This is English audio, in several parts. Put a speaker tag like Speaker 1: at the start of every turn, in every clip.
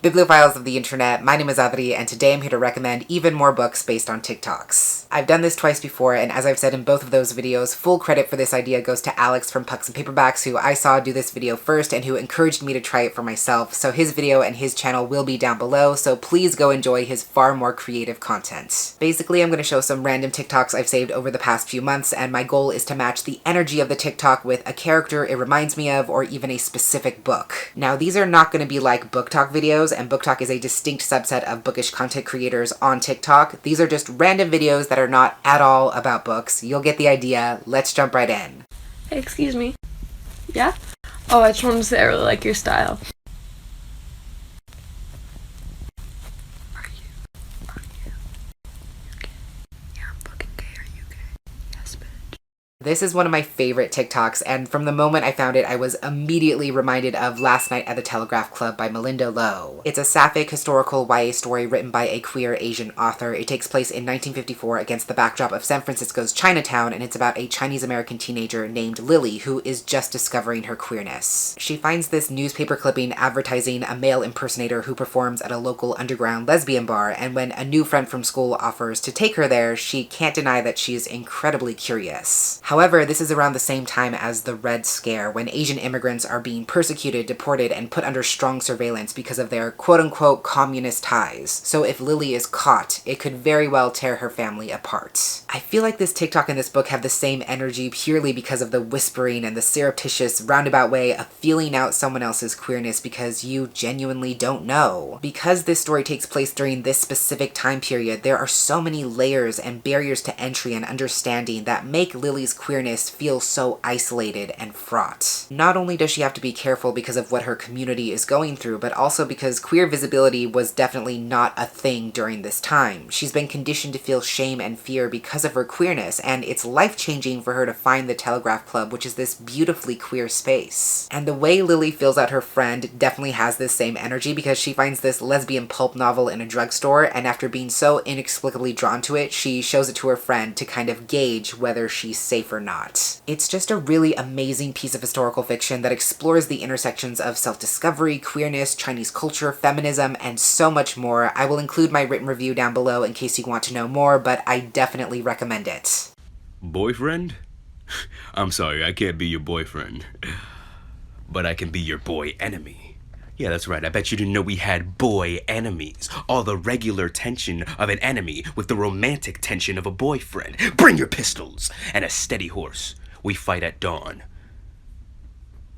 Speaker 1: Bibliophiles of the internet, my name is Adri, and today I'm here to recommend even more books based on TikToks. I've done this twice before, and as I've said in both of those videos, full credit for this idea goes to Alex from Pucks and Paperbacks, who I saw do this video first and who encouraged me to try it for myself, so his video and his channel will be down below, so please go enjoy his far more creative content. Basically, I'm going to show some random TikToks I've saved over the past few months, and my goal is to match the energy of the TikTok with a character it reminds me of, or even a specific book. Now, these are not going to be like book talk videos, and book talk is a distinct subset of bookish content creators on TikTok. These are just random videos that are not at all about books. You'll get the idea. Let's jump right in.
Speaker 2: Hey, excuse me. Yeah? Oh, I just wanted to say I really like your style. Are you gay? Yeah, I'm fucking gay. Are you gay? Yes, bitch.
Speaker 1: This is one of my favorite TikToks, and from the moment I found it, I was immediately reminded of Last Night at the Telegraph Club by Malinda Lo. It's a sapphic historical YA story written by a queer Asian author. It takes place in 1954 against the backdrop of San Francisco's Chinatown, and it's about a Chinese-American teenager named Lily who is just discovering her queerness. She finds this newspaper clipping advertising a male impersonator who performs at a local underground lesbian bar, and when a new friend from school offers to take her there, she can't deny that she is incredibly curious. However, this is around the same time as the Red Scare, when Asian immigrants are being persecuted, deported, and put under strong surveillance because of their quote-unquote communist ties. So if Lily is caught, it could very well tear her family apart. I feel like this TikTok and this book have the same energy purely because of the whispering and the surreptitious roundabout way of feeling out someone else's queerness because you genuinely don't know. Because this story takes place during this specific time period, there are so many layers and barriers to entry and understanding that make Lily's queerness feels so isolated and fraught. Not only does she have to be careful because of what her community is going through, but also because queer visibility was definitely not a thing during this time. She's been conditioned to feel shame and fear because of her queerness, and it's life-changing for her to find the Telegraph Club, which is this beautifully queer space. And the way Lily feels out her friend definitely has this same energy because she finds this lesbian pulp novel in a drugstore, and after being so inexplicably drawn to it, she shows it to her friend to kind of gauge whether she's safe or not. It's just a really amazing piece of historical fiction that explores the intersections of self-discovery, queerness, Chinese culture, feminism, and so much more. I will include my written review down below in case you want to know more, but I definitely recommend it.
Speaker 3: Boyfriend? I'm sorry, I can't be your boyfriend. But I can be your boy enemy. Yeah, that's right. I bet you didn't know we had boy enemies. All the regular tension of an enemy with the romantic tension of a boyfriend. Bring your pistols and a steady horse. We fight at dawn.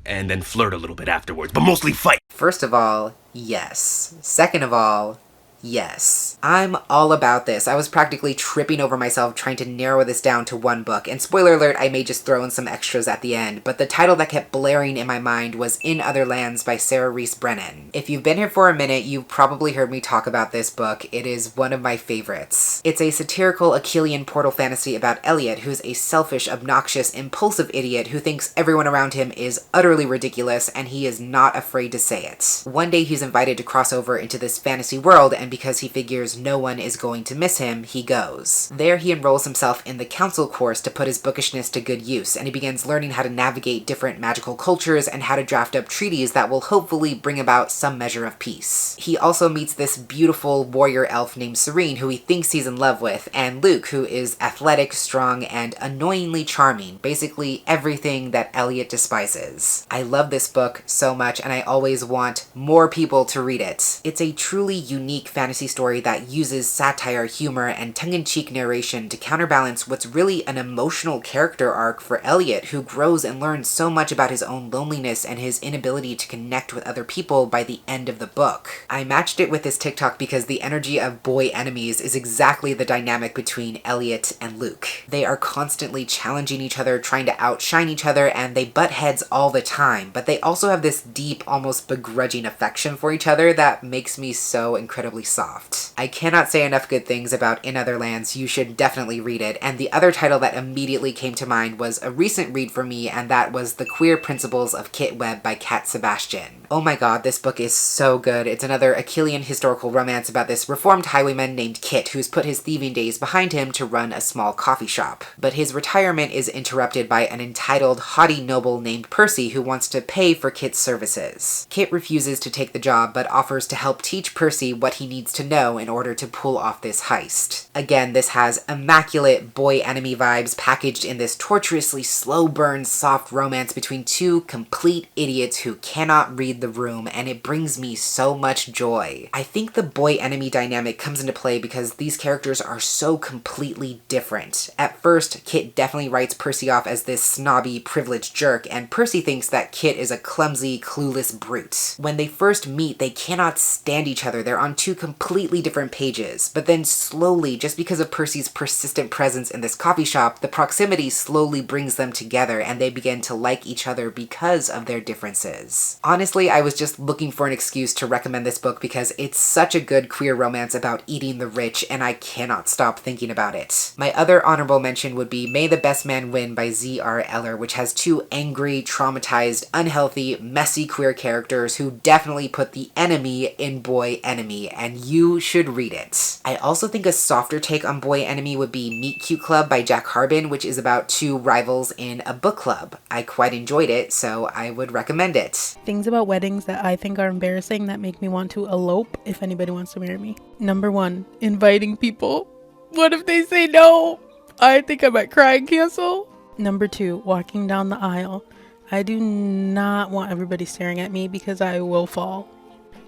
Speaker 3: And then flirt a little bit afterwards, but mostly fight.
Speaker 1: First of all, yes. Second of all, yes. I'm all about this. I was practically tripping over myself trying to narrow this down to one book, and spoiler alert, I may just throw in some extras at the end, but the title that kept blaring in my mind was In Other Lands by Rees Brennan. If you've been here for a minute, you've probably heard me talk about this book. It is one of my favorites. It's a satirical Achillean portal fantasy about Elliot, who's a selfish, obnoxious, impulsive idiot who thinks everyone around him is utterly ridiculous, and he is not afraid to say it. One day he's invited to cross over into this fantasy world, and because he figures no one is going to miss him, he goes. There he enrolls himself in the council course to put his bookishness to good use, and he begins learning how to navigate different magical cultures and how to draft up treaties that will hopefully bring about some measure of peace. He also meets this beautiful warrior elf named Serene, who he thinks he's in love with, and Luke, who is athletic, strong, and annoyingly charming. Basically everything that Elliot despises. I love this book so much, and I always want more people to read it. It's a truly unique fantasy story that uses satire, humor, and tongue-in-cheek narration to counterbalance what's really an emotional character arc for Elliot, who grows and learns so much about his own loneliness and his inability to connect with other people by the end of the book. I matched it with this TikTok because the energy of boy enemies is exactly the dynamic between Elliot and Luke. They are constantly challenging each other, trying to outshine each other, and they butt heads all the time, but they also have this deep, almost begrudging affection for each other that makes me so incredibly soft. I cannot say enough good things about In Other Lands. You should definitely read it. And the other title that immediately came to mind was a recent read for me, and that was The Queer Principles of Kit Webb by Sebastian. Oh my god, this book is so good. It's another Achillean historical romance about this reformed highwayman named Kit who's put his thieving days behind him to run a small coffee shop. But his retirement is interrupted by an entitled, haughty noble named Percy who wants to pay for Kit's services. Kit refuses to take the job but offers to help teach Percy what he needs to know in order to pull off this heist. Again, this has immaculate boy-enemy vibes packaged in this torturously slow-burn soft romance between two complete idiots who cannot read the room, and it brings me so much joy. I think the boy-enemy dynamic comes into play because these characters are so completely different. At first, Kit definitely writes Percy off as this snobby, privileged jerk, and Percy thinks that Kit is a clumsy, clueless brute. When they first meet, they cannot stand each other. They're on two completely different pages. But then slowly, just because of Percy's persistent presence in this coffee shop, the proximity slowly brings them together and they begin to like each other because of their differences. Honestly, I was just looking for an excuse to recommend this book because it's such a good queer romance about eating the rich and I cannot stop thinking about it. My other honorable mention would be May the Best Man Win by Z.R. Ellor, which has two angry, traumatized, unhealthy, messy queer characters who definitely put the enemy in boy enemy, and you should read it. I also think a softer take on boy enemy would be Meet Cute Club by Jack Harbon, which is about two rivals in a book club. I quite enjoyed it, so I would recommend it.
Speaker 4: Things about weddings that I think are embarrassing that make me want to elope if anybody wants to marry me. Number 1, inviting people. What if they say no? I think I might cry and cancel. Number 2, walking down the aisle. I do not want everybody staring at me because I will fall.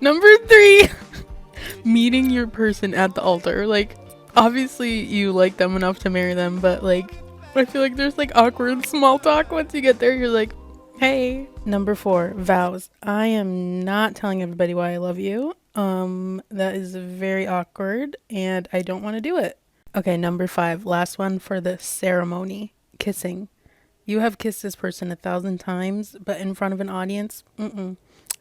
Speaker 4: Number 3, meeting your person at the altar. Like, obviously you like them enough to marry them, but like, I feel like there's like awkward small talk once you get there. You're like, hey. Number 4, vows. I am not telling everybody why I love you. That is very awkward and I don't want to do it. Okay, number 5, last one for the ceremony. Kissing. You have kissed this person 1,000 times, but in front of an audience,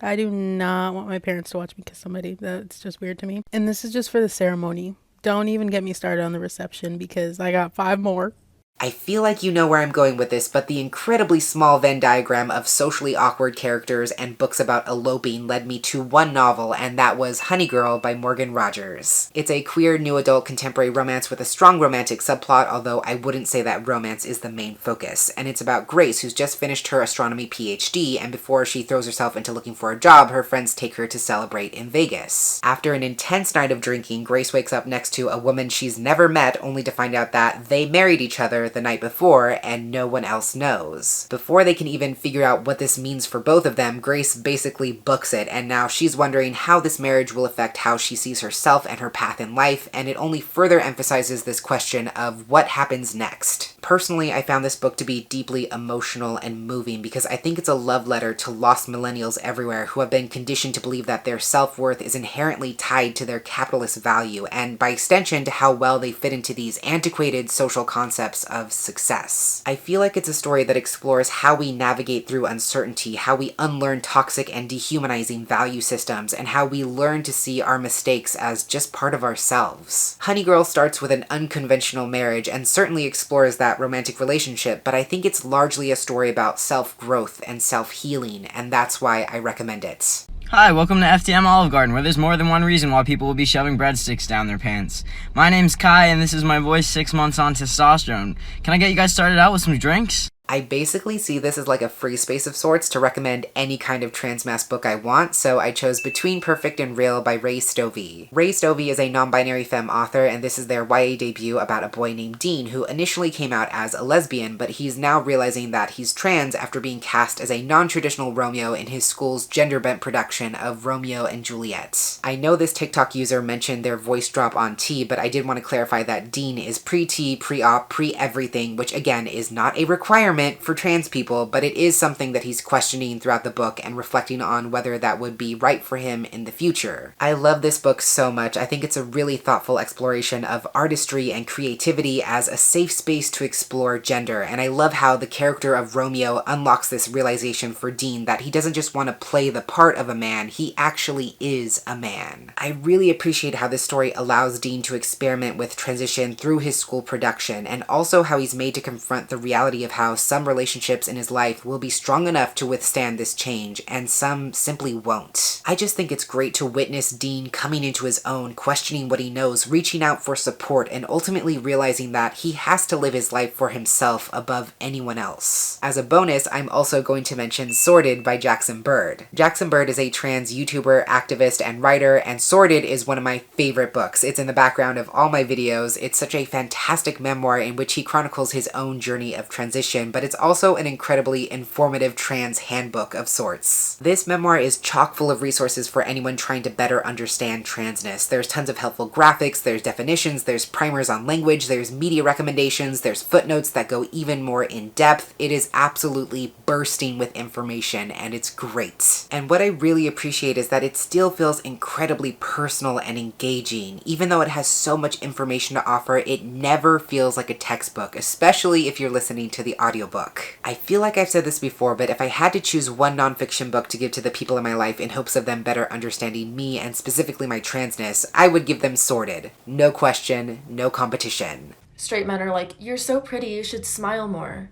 Speaker 4: I do not want my parents to watch me kiss somebody. That's just weird to me. And this is just for the ceremony. Don't even get me started on the reception because I got 5 more.
Speaker 1: I feel like you know where I'm going with this, but the incredibly small Venn diagram of socially awkward characters and books about eloping led me to one novel, and that was Honey Girl by Morgan Rogers. It's a queer new adult contemporary romance with a strong romantic subplot, although I wouldn't say that romance is the main focus. And it's about Grace, who's just finished her astronomy PhD, and before she throws herself into looking for a job, her friends take her to celebrate in Vegas. After an intense night of drinking, Grace wakes up next to a woman she's never met, only to find out that they married each other the night before and no one else knows. Before they can even figure out what this means for both of them, Grace basically books it, and now she's wondering how this marriage will affect how she sees herself and her path in life, and it only further emphasizes this question of what happens next. Personally, I found this book to be deeply emotional and moving because I think it's a love letter to lost millennials everywhere who have been conditioned to believe that their self-worth is inherently tied to their capitalist value, and by extension to how well they fit into these antiquated social concepts of success. I feel like it's a story that explores how we navigate through uncertainty, how we unlearn toxic and dehumanizing value systems, and how we learn to see our mistakes as just part of ourselves. Honey Girl starts with an unconventional marriage and certainly explores that romantic relationship, but I think it's largely a story about self-growth and self-healing, and that's why I recommend it.
Speaker 5: Hi, welcome to FTM Olive Garden, where there's more than one reason why people will be shoving breadsticks down their pants. My name's Kai, and this is my voice 6 months on testosterone. Can I get you guys started out with some drinks?
Speaker 1: I basically see this as like a free space of sorts to recommend any kind of trans-mass book I want, so I chose Between Perfect and Real by Rees Stoeve. Rees Stoeve is a non-binary femme author, and this is their YA debut about a boy named Dean who initially came out as a lesbian, but he's now realizing that he's trans after being cast as a non-traditional Romeo in his school's gender-bent production of Romeo and Juliet. I know this TikTok user mentioned their voice drop on T, but I did want to clarify that Dean is pre-T, pre-op, pre-everything, which again is not a requirement for trans people, but it is something that he's questioning throughout the book and reflecting on whether that would be right for him in the future. I love this book so much. I think it's a really thoughtful exploration of artistry and creativity as a safe space to explore gender, and I love how the character of Romeo unlocks this realization for Dean that he doesn't just want to play the part of a man, he actually is a man. I really appreciate how this story allows Dean to experiment with transition through his school production, and also how he's made to confront the reality of how some relationships in his life will be strong enough to withstand this change, and some simply won't. I just think it's great to witness Dean coming into his own, questioning what he knows, reaching out for support, and ultimately realizing that he has to live his life for himself above anyone else. As a bonus, I'm also going to mention Sorted by Jackson Bird. Jackson Bird is a trans YouTuber, activist, and writer, and Sorted is one of my favorite books. It's in the background of all my videos. It's such a fantastic memoir in which he chronicles his own journey of transition, but it's also an incredibly informative trans handbook of sorts. This memoir is chock full of resources for anyone trying to better understand transness. There's tons of helpful graphics, there's definitions, there's primers on language, there's media recommendations, there's footnotes that go even more in depth. It is absolutely bursting with information, and it's great. And what I really appreciate is that it still feels incredibly personal and engaging. Even though it has so much information to offer, it never feels like a textbook, especially if you're listening to the audiobook. I feel like I've said this before, but if I had to choose one nonfiction book to give to the people in my life in hopes of them better understanding me and specifically my transness, I would give them Sorted. No question, no competition.
Speaker 6: Straight men are like, you're so pretty, you should smile more.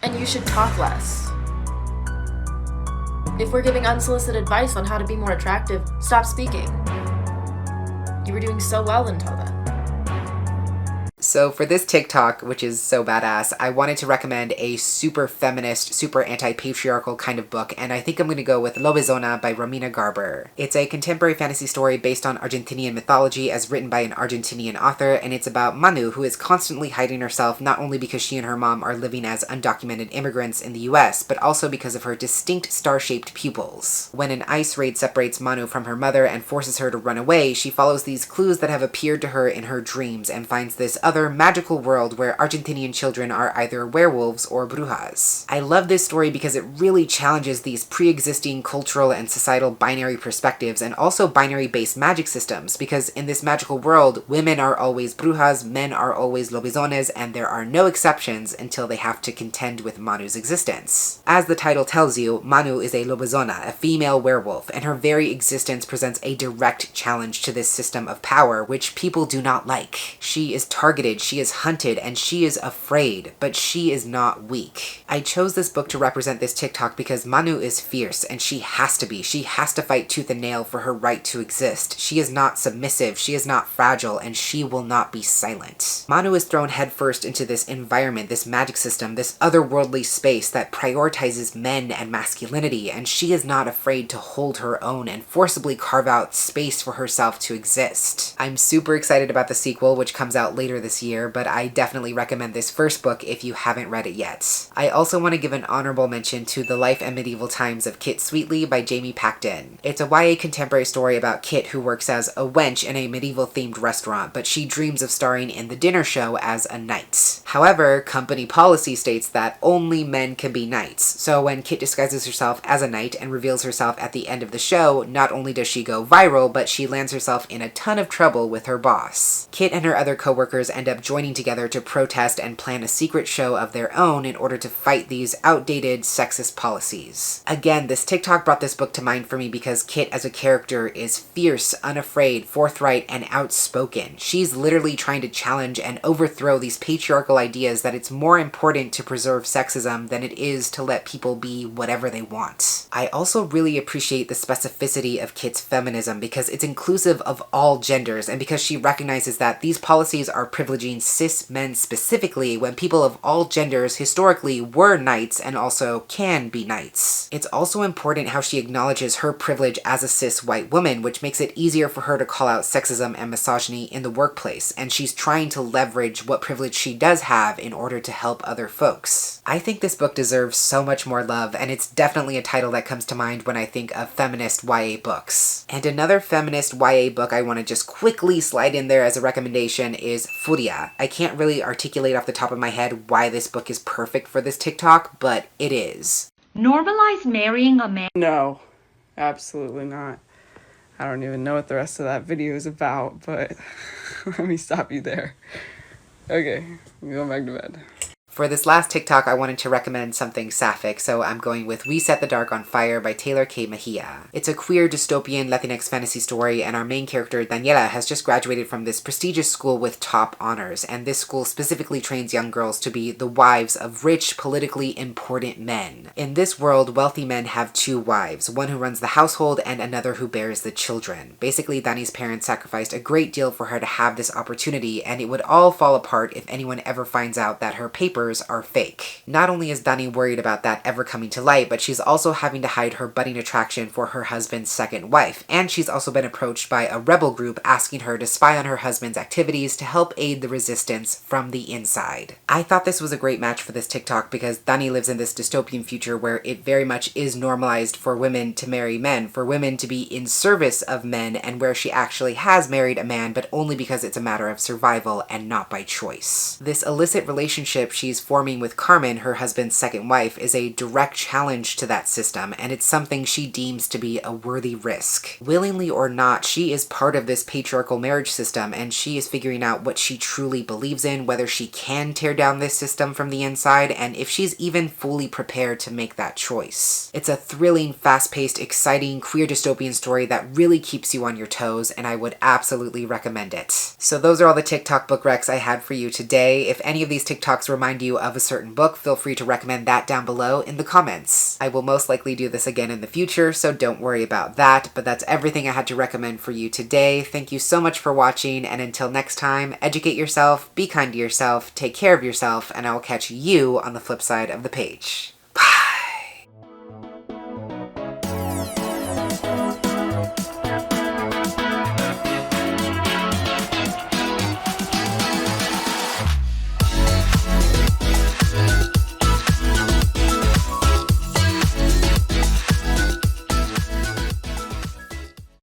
Speaker 6: And you should talk less. If we're giving unsolicited advice on how to be more attractive, stop speaking. You were doing so well until then.
Speaker 1: So for this TikTok, which is so badass, I wanted to recommend a super feminist, super anti-patriarchal kind of book, and I think I'm going to go with Lobizona by Romina Garber. It's a contemporary fantasy story based on Argentinian mythology as written by an Argentinian author, and it's about Manu, who is constantly hiding herself not only because she and her mom are living as undocumented immigrants in the US, but also because of her distinct star-shaped pupils. When an ICE raid separates Manu from her mother and forces her to run away, she follows these clues that have appeared to her in her dreams and finds this other magical world where Argentinian children are either werewolves or brujas. I love this story because it really challenges these pre-existing cultural and societal binary perspectives and also binary-based magic systems, because in this magical world, women are always brujas, men are always lobizones, and there are no exceptions until they have to contend with Manu's existence. As the title tells you, Manu is a lobizona, a female werewolf, and her very existence presents a direct challenge to this system of power, which people do not like. She is targeted, she is hunted, and she is afraid, but she is not weak. I chose this book to represent this TikTok because Manu is fierce, and she has to be. She has to fight tooth and nail for her right to exist. She is not submissive, she is not fragile, and she will not be silent. Manu is thrown headfirst into this environment, this magic system, this otherworldly space that prioritizes men and masculinity, and she is not afraid to hold her own and forcibly carve out space for herself to exist. I'm super excited about the sequel, which comes out later this year, but I definitely recommend this first book if you haven't read it yet. I also want to give an honorable mention to The Life and Medieval Times of Kit Sweetly by Jamie Pacton. It's a YA contemporary story about Kit, who works as a wench in a medieval-themed restaurant, but she dreams of starring in the dinner show as a knight. However, company policy states that only men can be knights, so when Kit disguises herself as a knight and reveals herself at the end of the show, not only does she go viral, but she lands herself in a ton of trouble with her boss. Kit and her other co-workers end up joining together to protest and plan a secret show of their own in order to fight these outdated sexist policies. Again, this TikTok brought this book to mind for me because Kit as a character is fierce, unafraid, forthright, and outspoken. She's literally trying to challenge and overthrow these patriarchal ideas that it's more important to preserve sexism than it is to let people be whatever they want. I also really appreciate the specificity of Kit's feminism because it's inclusive of all genders, and because she recognizes that these policies are privileging cis men specifically when people of all genders historically were knights and also can be knights. It's also important how she acknowledges her privilege as a cis white woman, which makes it easier for her to call out sexism and misogyny in the workplace, and she's trying to leverage what privilege she does have in order to help other folks. I think this book deserves so much more love, and it's definitely a title that comes to mind when I think of feminist YA books. And another feminist YA book I want to just quickly slide in there as a recommendation is Furia. I can't really articulate off the top of my head why this book is perfect for this TikTok, but it is.
Speaker 7: Normalize marrying a man.
Speaker 8: No, absolutely not. I don't even know what the rest of that video is about, but let me stop you there. Okay, I'm going back to bed.
Speaker 1: For this last TikTok, I wanted to recommend something sapphic, so I'm going with We Set the Dark on Fire by Taylor K. Mejia. It's a queer dystopian Latinx fantasy story, and our main character, Danielle, has just graduated from this prestigious school with top honors, and this school specifically trains young girls to be the wives of rich, politically important men. In this world, wealthy men have two wives, one who runs the household and another who bears the children. Basically, Dani's parents sacrificed a great deal for her to have this opportunity, and it would all fall apart if anyone ever finds out that her papers are fake. Not only is Dani worried about that ever coming to light, but she's also having to hide her budding attraction for her husband's second wife, and she's also been approached by a rebel group asking her to spy on her husband's activities to help aid the resistance from the inside. I thought this was a great match for this TikTok because Dani lives in this dystopian future where it very much is normalized for women to marry men, for women to be in service of men, and where she actually has married a man, but only because it's a matter of survival and not by choice. This illicit relationship she's forming with Carmen, her husband's second wife, is a direct challenge to that system, and it's something she deems to be a worthy risk. Willingly or not, she is part of this patriarchal marriage system, and she is figuring out what she truly believes in, whether she can tear down this system from the inside, and if she's even fully prepared to make that choice. It's a thrilling, fast-paced, exciting, queer dystopian story that really keeps you on your toes, and I would absolutely recommend it. So those are all the TikTok book recs I had for you today. If any of these TikToks remind you of a certain book, feel free to recommend that down below in the comments. I will most likely do this again in the future, so don't worry about that, but that's everything I had to recommend for you today. Thank you so much for watching, and until next time, educate yourself, be kind to yourself, take care of yourself, and I will catch you on the flip side of the page. Bye!